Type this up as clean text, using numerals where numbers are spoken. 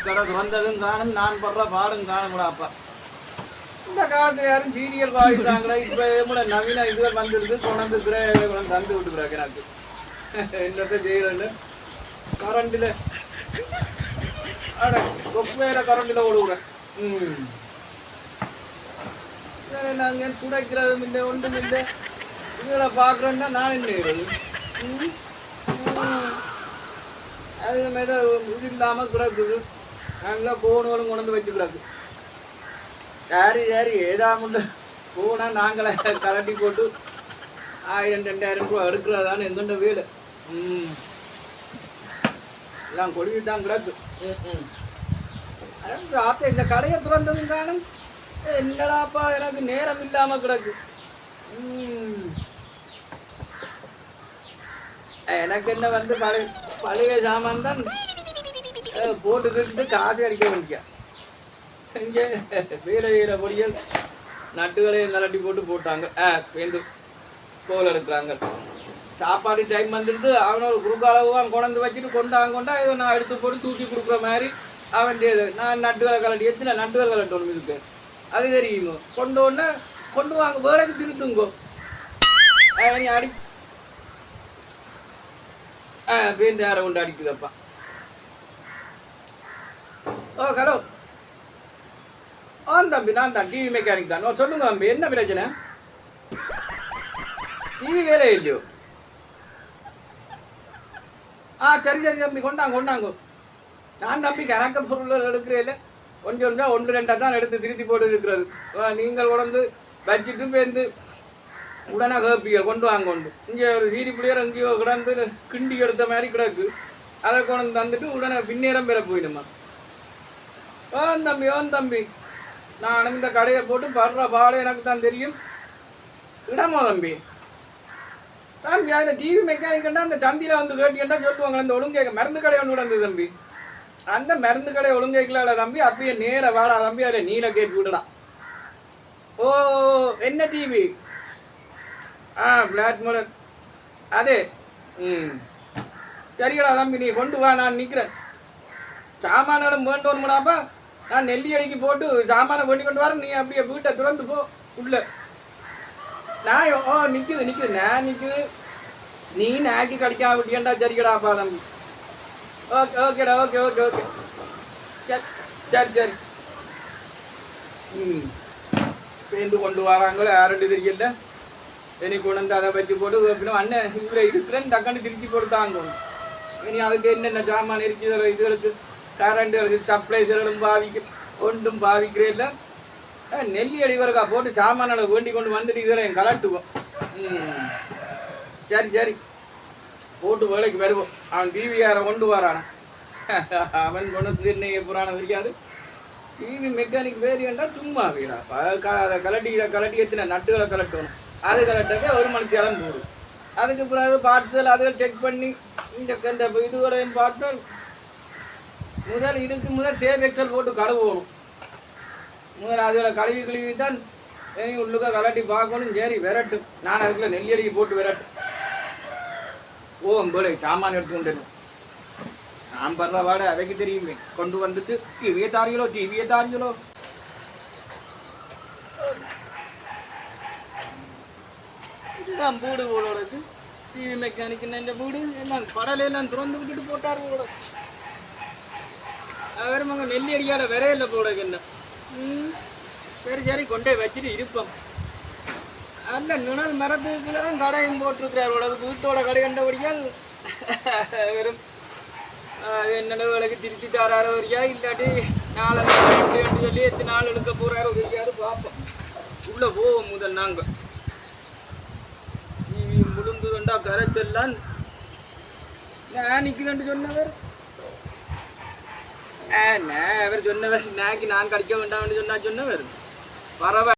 கடை திறந்ததும் காணும், நான் படுற பாடும் காணும்டாப்பா. இந்த காலத்துல யாரும் சீரியல் பாடிட்டாங்களா? இப்ப நவீன இதுகள் வந்துடுது, கொண்டு தந்து விட்டுக்கிறாங்க. எனக்கு என்னத்தை செய்யறேன்னு கரண்டில் வேற கரண்டில் ஓடுகிறேன். நாங்கள் துடைக்கிறதும் இல்லை, ஒன்றும் இல்லை. இதில் பார்க்குறேன்னா நான் என்ன செய்கிறது? அது மாதிரி இது இல்லாமல் கிடக்குது. நாங்கள் போனவளும் கொண்டு வச்சுக்கிறாங்க. யாரு யாரு ஏதாமட்டு போனால் நாங்களே கரண்டி போட்டு 1000-2000 ரூபா எடுக்கிறதான்னு எந்தெந்த வீடு எல்லாம் கொடிவிட்டான் கிடக்கு. ராத்த இந்த கடையை திறந்ததும் காணும். என்னடாப்பா எனக்கு நேரம் இல்லாமல் கிடக்கு. எனக்கு என்ன வந்து பழைய சாமான் தான் போட்டுக்கிட்டு காசு அடிக்க வேண்டிய. இங்கே வீர பொடியல் நட்டுகளையும் கலட்டி போட்டாங்க. பேருந்து கோல் எடுக்கிறாங்க. சாப்பாடு டைம் வந்துட்டு அவனோட குறுக்காலவான் கொண்டு வச்சுட்டு கொண்டா இதை நான் எடுத்து போட்டு தூக்கி கொடுக்குற மாதிரி அவன் நான் நட்டுகளை கலட்டி எத்தனை நட்டுகள் கலட்டணும் இருக்கு அது தெரியுமோ. கொண்டு வாங்க வேலைக்கு திருத்துங்கோ. நீ அடி பேருந்து யாரை கொண்டு அடிக்குதப்பா. ஓ ஹலோ. தம்பி நான் தான் டிவி மெக்கானிக் தான். சொல்லுங்க தம்பி, என்ன பிரச்சனை? டிவி வேலையே இல்லையோ? சரி தம்பி, கொண்டாங்க. நான் தம்பி கணக்க பொருள் எடுக்கிறேன் இல்லை, கொஞ்சம் 1-2 தான் எடுத்து திருத்தி போட்டு இருக்கிறது. நீங்கள் உடந்து வச்சுட்டு பேருந்து உடனே கேப்பீங்க கொண்டு வாங்க. இங்கே ஒரு சீரி புளியர் எங்கேயோ கிடந்து கிண்டி எடுத்த மாதிரி கிடக்கு. அதை கொண்டு தந்துட்டு உடனே பின்னேரம் பெற போயிடுமா. தம்பி நான் இந்த கடையை போட்டு படுற பாடம் எனக்கு தான் தெரியும். இடமோ தம்பி அதில் டிவி மெக்கானிக்கண்டா அந்த சந்தியில் வந்து கேட்டீங்கன்னா சொல்லுவாங்க. அந்த ஒழுங்கை மருந்து கடை ஒன்று விடந்து தம்பி. அந்த மருந்து கடை ஒழுங்கைக்கல தம்பி அப்பயே நேர வாடா தம்பி, அதில் நீல கேட்டு விடலாம். ஓ என்ன டிவி? ஃப்ளாட் மாடல் அதே. சரிடா தம்பி, நீ கொண்டு வா, நான் நிற்கிறேன். சாமானிடம் வேண்டோன்னுடாப்பா. நான் நெல்லி அடிக்கி போட்டு சாமானை பண்ணி கொண்டு வரேன். நீ அப்படியே வீட்டை திறந்து போ உள்ள. நான் நிற்குது நான் நிற்குது. நீ நாக்கி கடிக்காம விட்டியண்டா. சரிக்கடாப்பா தம்பி. ஓகேடா. ஓகே சரி. பேருந்து கொண்டு வராங்களோ யாருன்னு தெரியல. இனி கொண்டு வந்து அதை வச்சு போட்டு அண்ணன் இவ்வளோ இருக்கிறேன்னு டக்குன்னு திருச்சி போட்டு தாங்க. இனி அதுக்கு என்னென்ன சாமான் இருக்குது இதுகளுக்கு கரண்ட்டுகளுக்கு சப்ளைஸர்களும் ஒன்றும் பாவிக்கிறே இல்லை. நெல்லி அடிவருக்கா போட்டு சாமானை வேண்டி கொண்டு வந்துட்டு இதில் என் கலட்டுவோம். சரி போட்டு வேலைக்கு வருவோம். அவன் டிவி யாரை கொண்டு வரானா? அவன் கொண்டு திருநெய்ய புராணம் இருக்காது. டிவி மெக்கானிக் வேரியண்டா சும்மா வீரா. அதை கலட்டி எத்தின நட்டுகளை கலட்டணும். அது கலட்டவே 1 மணி நேரம் போடும். அதுக்கு பிறகு பார்சல் அதுகள் செக் பண்ணி இந்த இதுவரையும் பார்த்தால் முதல் சேவ் எக்ஸல் போட்டு கழுவணும். முதல்ல அதில் கழுவி தான் உள்ளுக்க கலட்டி பார்க்கணும். சரி விரட்டும். நான் அதுக்குள்ள நெல்லி அடிக்கி போட்டு விரட்டும். போல சாமான் எடுத்து கொண்டு நான் படுற வாட அதைக்கு தெரியுமே. கொண்டு வந்துட்டு டிவியை தாரியலோ. இதுதான் வீடு போலோடது. டிவி மெக்கானிக் இந்த வீடு எல்லாம் படலையெல்லாம் திறந்து விட்டுட்டு போட்டார் போல. அவருமாங்க நெல்லி அடிக்காத விரையில போட என்ன. சரி கொண்டே வச்சுட்டு இருப்போம். அந்த நுணல் மரத்துக்குள்ள தான் கடையும் போட்டிருக்கிறார். வீட்டோட கடை கண்டபடியால் வெறும் என்னென்ன விலைக்கு திருத்தி தராரோ வரியா இல்லாட்டி 4 நாள் சொல்லி எத்தனை நாள் எடுக்க போகிறாரோ தெரியாது. பார்ப்போம். உள்ளே போவோம். முதல் நாங்கள் டிவி முழுங்குதுண்டா கரைச்செல்லாம் நான் நிற்கிறேன்னு சொன்னவர். அவர் சொன்னவர் நாக்கி நான் கடிக்க வேண்டாம்னு சொன்னவர் பரவாயில்ல.